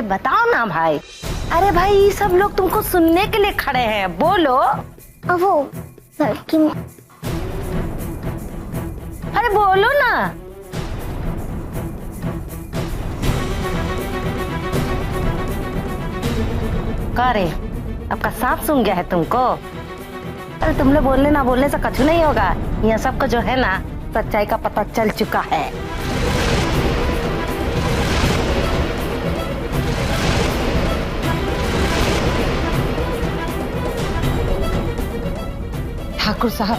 अरे बताओ ना भाई। अरे भाई ये सब लोग तुमको सुनने के लिए खड़े हैं, बोलो। वो लड़की, अरे बोलो ना। का रे, आपका सांप सूंघ गया है तुमको? अरे तुम लोग बोलने ना बोलने से कछु नहीं होगा। यह सबको जो है ना सच्चाई का पता चल चुका है। ठाकुर साहब,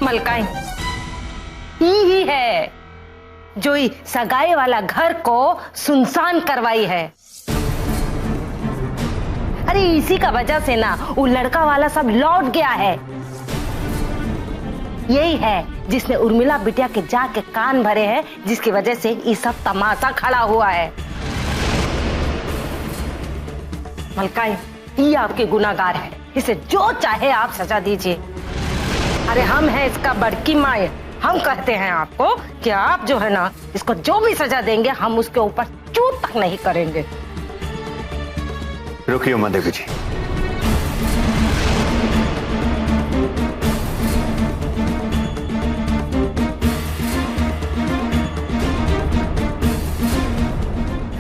मलकाई ही है जो ही सगाई वाला घर को सुनसान करवाई है। अरे इसी का वजह से ना वो लड़का वाला सब लौट गया है। यही है जिसने उर्मिला बिटिया के जाके कान भरे हैं, जिसकी वजह से ये सब तमाशा खड़ा हुआ है। मलकाई ये आपके गुनाहगार है, इसे जो चाहे आप सजा दीजिए। अरे हम हैं इसका बड़की माए, हम कहते हैं आपको कि आप जो है ना इसको जो भी सजा देंगे हम उसके ऊपर चूत तक नहीं करेंगे। रुकिए उमा देवी जी,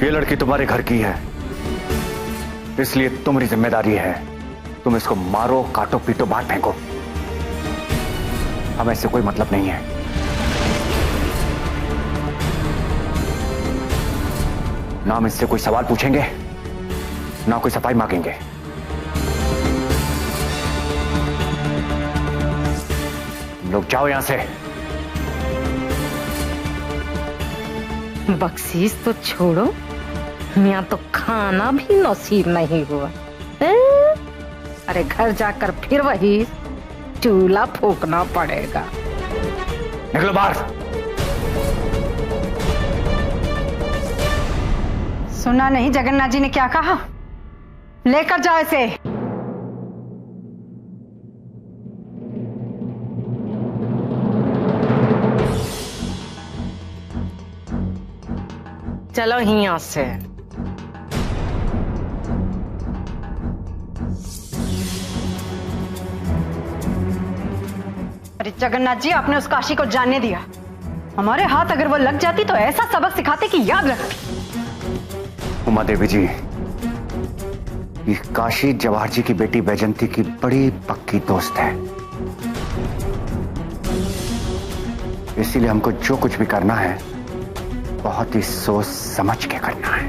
ये लड़की तुम्हारे घर की है, इसलिए तुम्हारी जिम्मेदारी है तुम इसको मारो, काटो, पीटो, बाहर फेंको। हमें इससे कोई मतलब नहीं है। ना हम इससे कोई सवाल पूछेंगे ना कोई सफाई मांगेंगे। लोग जाओ यहां से। बख्शीश तो छोड़ो, यहाँ तो खाना भी नसीब नहीं हुआ। अरे घर जाकर फिर वही चूल्हा फूकना पड़ेगा। निकलो बाहर। सुना नहीं जगन्नाथ जी ने क्या कहा? लेकर जाओ इसे। चलो यहाँ से। अरे जगन्नाथ जी, आपने उस काशी को जानने दिया। हमारे हाथ अगर वो लग जाती तो ऐसा सबक सिखाते कि याद रखती। उमा देवी जी, ये काशी जवाहर जी की बेटी बैजंती की बड़ी पक्की दोस्त है, इसीलिए हमको जो कुछ भी करना है बहुत ही सोच समझ के करना है।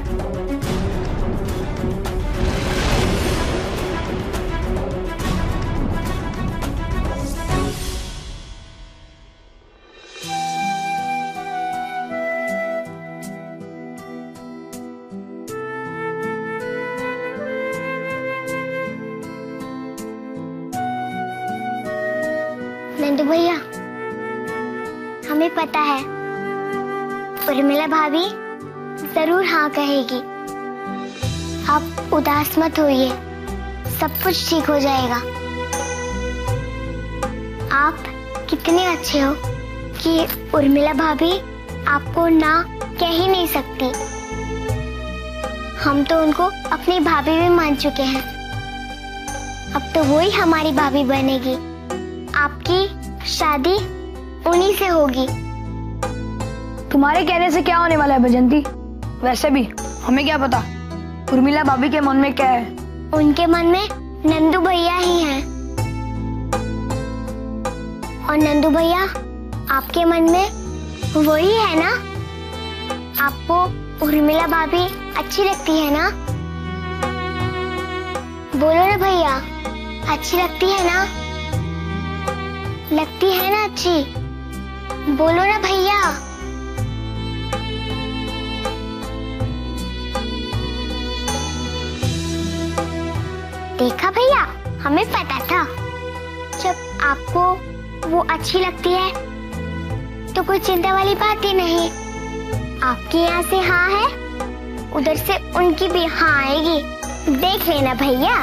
नंदू भैया, हमें पता है उर्मिला भाभी जरूर हाँ कहेगी। आप उदास मत होइए, सब कुछ ठीक हो जाएगा। आप कितने अच्छे हो कि उर्मिला भाभी आपको ना कह ही नहीं सकती। हम तो उनको अपनी भाभी भी मान चुके हैं, अब तो वही हमारी भाभी बनेगी। आपकी शादी उन्हीं से होगी। तुम्हारे कहने से क्या होने वाला है बैजंती? वैसे भी हमें क्या पता उर्मिला भाभी के मन में क्या है। उनके मन में नंदू भैया ही हैं। और नंदू भैया आपके मन में वही है ना? आपको उर्मिला भाभी अच्छी लगती है ना? बोलो ना भैया, अच्छी लगती है ना? लगती है ना अच्छी? बोलो ना भैया। देखा भैया, हमें पता था। जब आपको वो अच्छी लगती है तो कोई चिंता वाली बात ही नहीं। आपके यहाँ से हाँ है, उधर से उनकी भी हाँ आएगी। देख लेना भैया।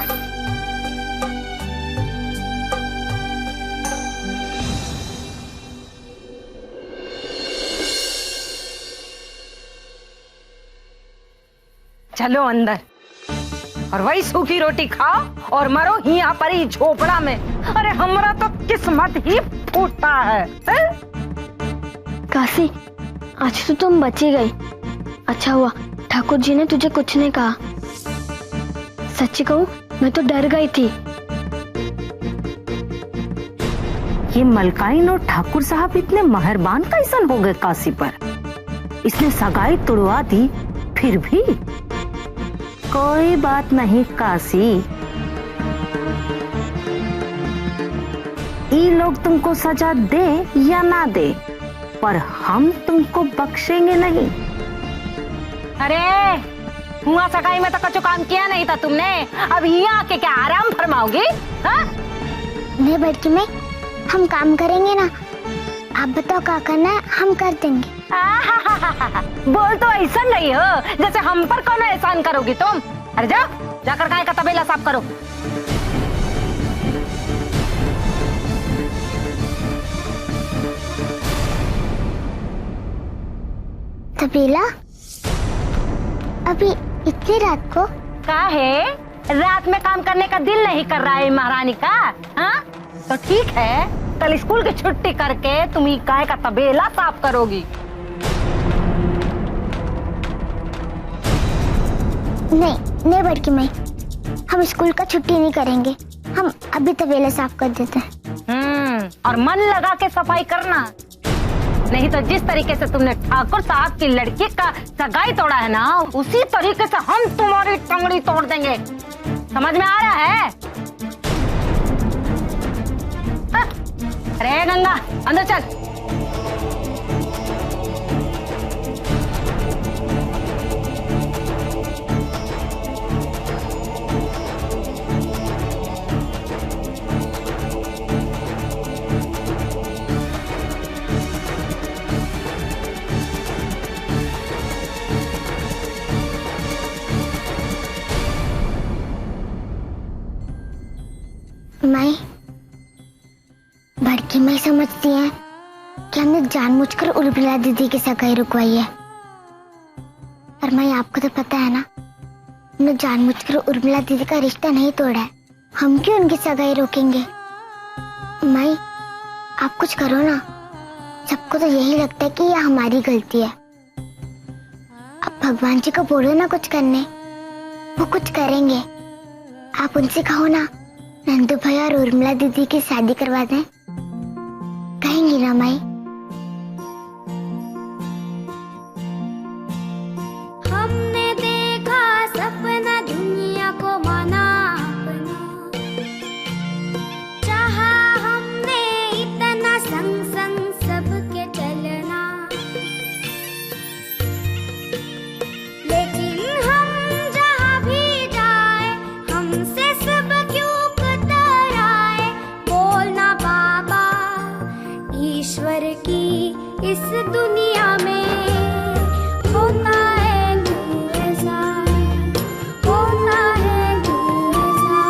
चलो अंदर और वही सूखी रोटी खाओ और मरो यहाँ पर ही झोपड़ा में। अरे हमारा तो किस्मत ही फूटा है। काशी, आज तो तुम बची गई। अच्छा हुआ ठाकुर जी ने तुझे कुछ नहीं कहा। सच्ची कहूँ मैं तो डर गई थी। ये मलकाइन और ठाकुर साहब इतने मेहरबान कैसन हो गए काशी पर? इसने सगाई तोड़वा दी फिर भी। कोई बात नहीं काशी, ये लोग तुमको सजा दे या ना दे, पर हम तुमको बख्शेंगे नहीं। अरे हुआ सगाई में तो कुछ काम किया नहीं था तुमने, अब यहाँ आके क्या आराम फरमाओगी? हाँ? नहीं बड़की माई, हम काम करेंगे ना। आप बताओ क्या करना है, हम कर देंगे। बोल तो ऐसा नहीं हो जैसे हम पर कौन एहसान करोगी तुम। अरे जाओ, जाकर गाय का तबेला साफ करो। तबेला? अभी इतनी रात को? क्या है, रात में काम करने का दिल नहीं कर रहा है महारानी का? हाँ तो ठीक है, कल स्कूल की छुट्टी करके तुम ही गाय का तबेला साफ करोगी। नहीं बड़की माई, हम स्कूल का छुट्टी नहीं करेंगे। हम अभी तबेला साफ कर देते हैं। और मन लगा के सफाई करना, नहीं तो जिस तरीके से तुमने ठाकुर साहब की लड़की का सगाई तोड़ा है ना, उसी तरीके से हम तुम्हारी टंगड़ी तोड़ देंगे। समझ में आ रहा है? अरे गंगा अंदर चल। माई, बड़की माई समझती है कि हमने जानबूझकर उर्मिला दीदी की सगाई रुकवाई है। और माई आपको तो पता है ना, हमने जानबूझकर उर्मिला दीदी का रिश्ता नहीं तोड़ा है। हम क्यों उनकी सगाई रोकेंगे? माई आप कुछ करो ना। सबको तो यही लगता है कि यह हमारी गलती है। अब भगवान जी को बोलो ना कुछ करने, वो कुछ करेंगे। आप उनसे कहो ना नंदू भाई और उर्मिला दीदी की शादी करवा दें। कहेंगी ना माई? हमने देखा सपना दुनिया को माना अपना, चाहा हमने इतना संग संग सबके चलना, लेकिन हम जहाँ भी जाए हमसे सब क्यों कतराए। बोलना बाबा, ईश्वर की इस दुनिया में होता है क्यों ऐसा, होता है क्यों ऐसा।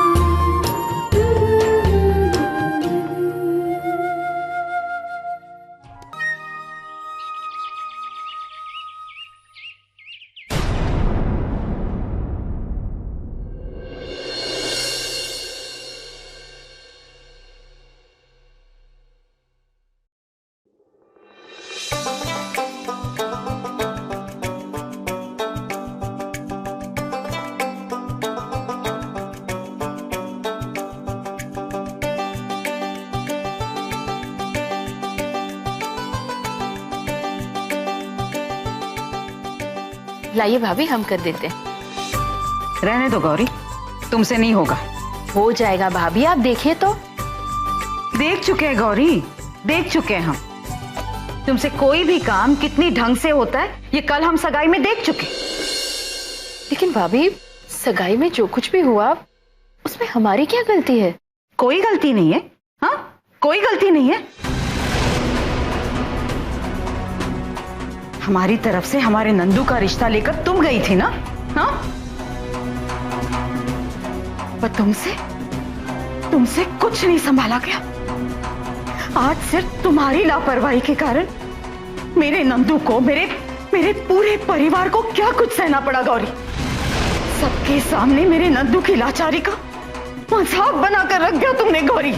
लाइए भाभी, हम कर देते हैं। रहने दो गौरी, तुमसे नहीं होगा। हो जाएगा भाभी, आप देखिए तो। देख चुके हैं गौरी, देख चुके हैं हम। तुमसे कोई भी काम कितनी ढंग से होता है ये कल हम सगाई में देख चुके। लेकिन भाभी, सगाई में जो कुछ भी हुआ उसमें हमारी क्या गलती है? कोई गलती नहीं है। हाँ, कोई गलती नहीं है। हमारी तरफ से हमारे नंदू का रिश्ता लेकर तुम गई थी ना? हाँ, पर तुमसे कुछ नहीं संभाला गया। आज सिर्फ तुम्हारी लापरवाही के कारण मेरे नंदू को, मेरे पूरे परिवार को क्या कुछ सहना पड़ा गौरी। सबके सामने मेरे नंदू की लाचारी का मजाक बनाकर रख दिया तुमने गौरी।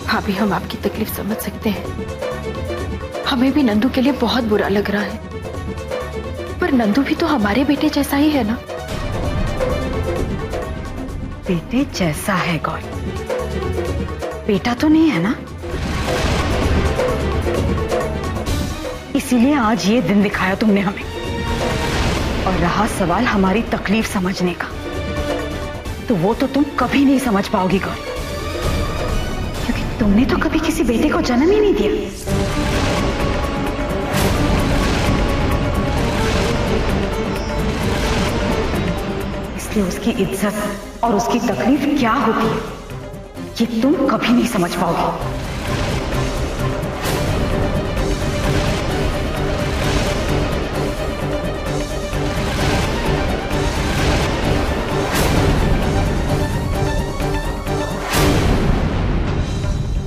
भाभी, हम आपकी तकलीफ समझ सकते हैं। हमें भी नंदू के लिए बहुत बुरा लग रहा है, पर नंदू भी तो हमारे बेटे जैसा ही है ना। बेटे जैसा है गौरी, बेटा तो नहीं है ना। इसीलिए आज ये दिन दिखाया तुमने हमें। और रहा सवाल हमारी तकलीफ समझने का, तो वो तो तुम कभी नहीं समझ पाओगी गौरी, क्योंकि तुमने तो कभी किसी बेटे को जन्म ही नहीं दिया। इसलिए उसकी इज्जत और उसकी तकलीफ क्या होती है, ये तुम कभी नहीं समझ पाओगे।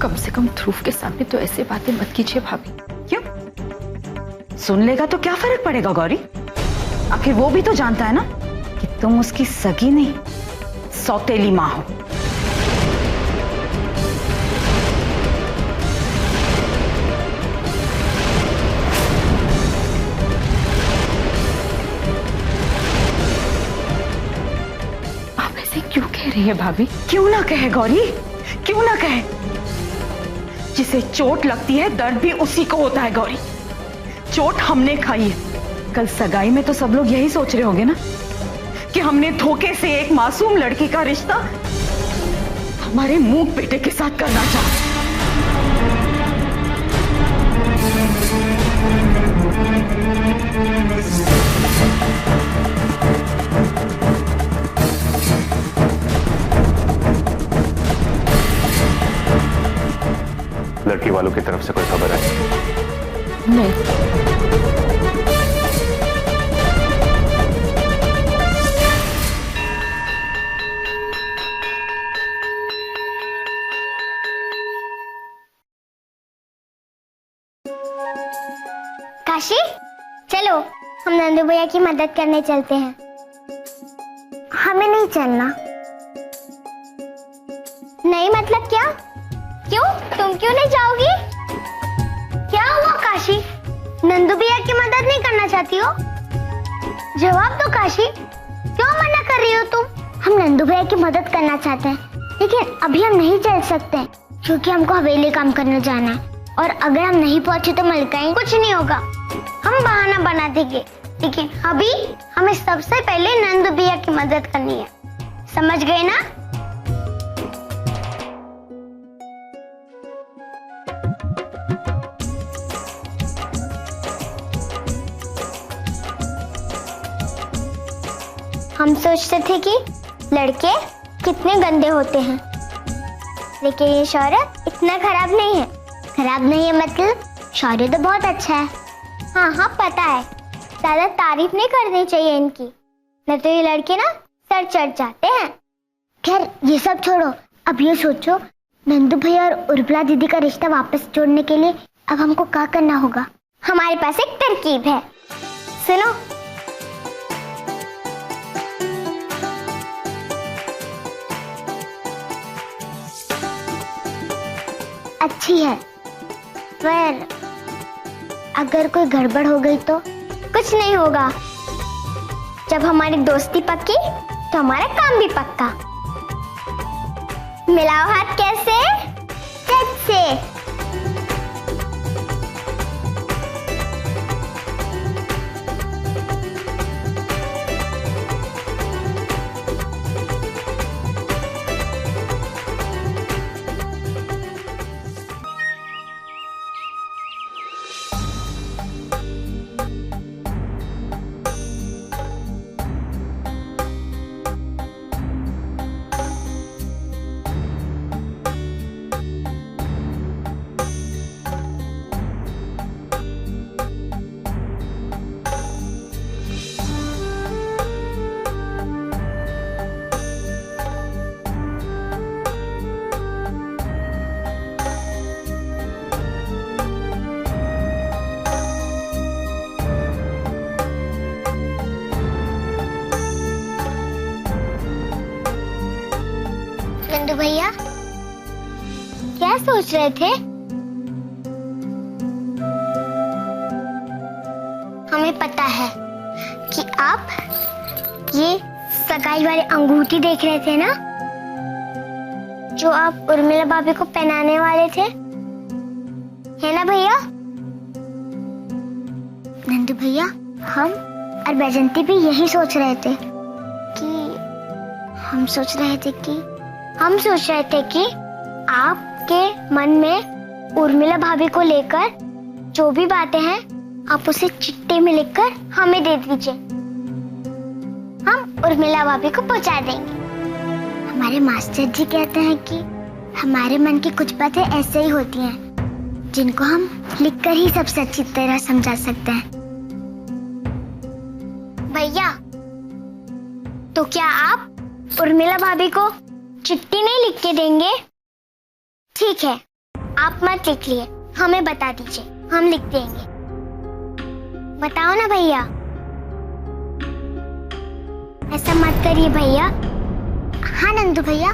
कम से कम ध्रुव के सामने तो ऐसे बातें मत कीजिए भाभी। क्यों? सुन लेगा तो क्या फर्क पड़ेगा गौरी? आखिर वो भी तो जानता है ना कि तुम उसकी सगी नहीं, सौतेली मां हो। आप ऐसे क्यों कह रही हैं भाभी? क्यों ना कहे गौरी, क्यों ना कहे। जिसे चोट लगती है दर्द भी उसी को होता है गौरी। चोट हमने खाई है। कल सगाई में तो सब लोग यही सोच रहे होंगे ना कि हमने धोखे से एक मासूम लड़की का रिश्ता हमारे मूक बेटे के साथ करना चाहा। लड़की वालों की तरफ से कोई खबर है? नहीं। काशी, चलो हम नंदू भैया की मदद करने चलते हैं। हमें नहीं चलना। नहीं मतलब क्या? क्यों? तुम क्यों नहीं जाओगी? क्या हुआ काशी? नंदू भैया की मदद नहीं करना चाहती हो? जवाब दो काशी, क्यों मना कर रही हो तुम? हम नंदू भैया की मदद करना चाहते हैं, लेकिन अभी हम नहीं चल सकते क्योंकि हमको हवेली काम करने जाना है, और अगर हम नहीं पहुंचे तो मलकाई कुछ नहीं होगा, हम बहाना बना देंगे। लेकिन अभी हमें सबसे पहले नंदू भैया की मदद करनी है, समझ गए ना? हम सोचते थे कि लड़के कितने गंदे होते हैं, लेकिन ये शौर्य इतना खराब नहीं है। खराब नहीं है मतलब शौर्य तो बहुत अच्छा है। हाँ हाँ पता है, ज्यादा तारीफ नहीं करनी चाहिए इनकी, नहीं तो ये लड़के ना सर चढ़ जाते हैं। खैर ये सब छोड़ो, अब ये सोचो नंदू भैया और उर्मिला दीदी का रिश्ता वापस जोड़ने के लिए अब हमको क्या करना होगा। हमारे पास एक तरकीब है, सुनो। अच्छी है, पर अगर कोई गड़बड़ हो गई तो कुछ नहीं होगा। जब हमारी दोस्ती पक्की तो हमारा काम भी पक्का। मिलाओ हाथ कैसे? चट से। सोच रहे थे? हमें पता है कि आप ये सगाई वाले अंगूठी देख रहे थे ना, जो आप उर्मिला भाभी को पहनाने वाले थे, है ना भैया? नंदू भैया, हम और बैजंती भी यही सोच रहे थे हम सोच रहे थे कि आपके मन में उर्मिला भाभी को लेकर जो भी बातें हैं, आप उसे चिट्ठी में लिखकर हमें दे दीजिए। हम उर्मिला भाभी को पहुंचा देंगे। हमारे मास्टर जी कहते हैं कि हमारे मन की कुछ बातें ऐसे ही होती हैं, जिनको हम लिखकर ही सबसे अच्छी तरह समझा सकते हैं। भैया, तो क्या आप उर्मिला भाभी को चिट्ठी नहीं लिख के देंगे? ठीक है, आप मत लिखिए, हमें बता दीजिए, हम लिख देंगे। बताओ ना भैया। ऐसा मत करिए भैया। हाँ नंदू भैया,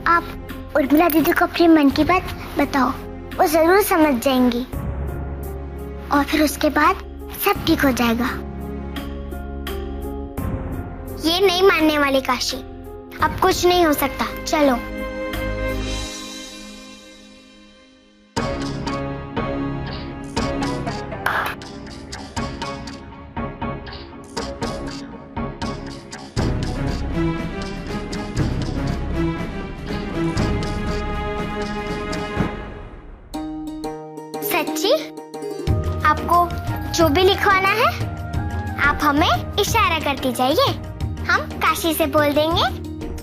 आप उर्मिला दीदी को अपने मन की बात बताओ, वो जरूर समझ जाएंगी और फिर उसके बाद सब ठीक हो जाएगा। ये नहीं मानने वाली काशी, अब कुछ नहीं हो सकता, चलो। सच्ची? आपको जो भी लिखवाना है, आप हमें इशारा करती जाइए, हम काशी से बोल देंगे,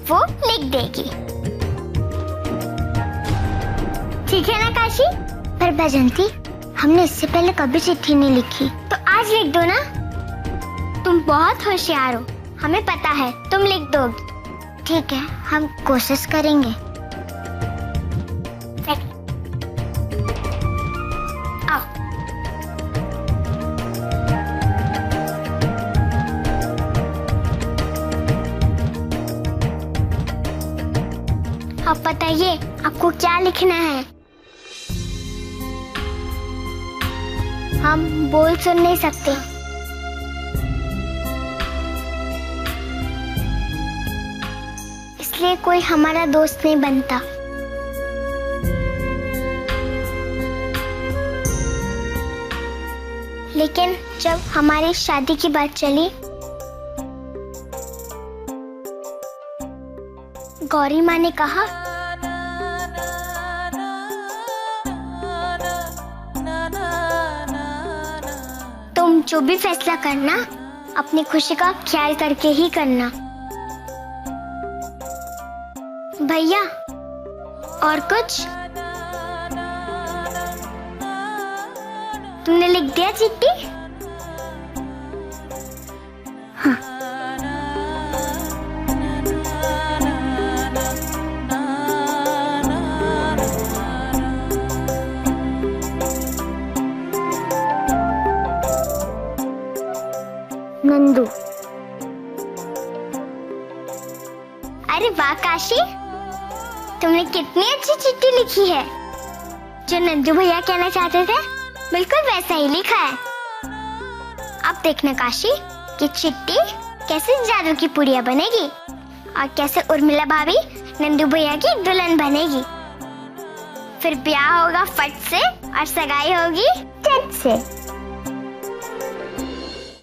वो लिख देगी। ठीक है ना काशी? पर बैजंती, हमने इससे पहले कभी चिट्ठी नहीं लिखी, तो आज लिख दो ना। तुम बहुत होशियार हो, हमें पता है तुम लिख दोगी। ठीक है, हम कोशिश करेंगे। आप बताइए, आपको क्या लिखना है? हम बोल सुन नहीं सकते। इसलिए कोई हमारा दोस्त नहीं बनता। लेकिन जब हमारी शादी की बात चली, गौरी माँ ने कहा, तुम जो भी फैसला करना, अपनी खुशी का ख्याल करके ही करना। भैया, और कुछ? तुमने लिख दिया चिट्ठी? हाँ। नंदू। अरे वाह काशी, तुमने कितनी अच्छी चिट्ठी लिखी है। जो नंदू भैया कहना चाहते थे, बिल्कुल वैसा ही लिखा है। अब देखना काशी कि चिट्ठी कैसे जादू की पुड़िया बनेगी और कैसे उर्मिला भाभी नंदू भैया की दुल्हन बनेगी। फिर ब्याह होगा फट से और सगाई होगी झट से।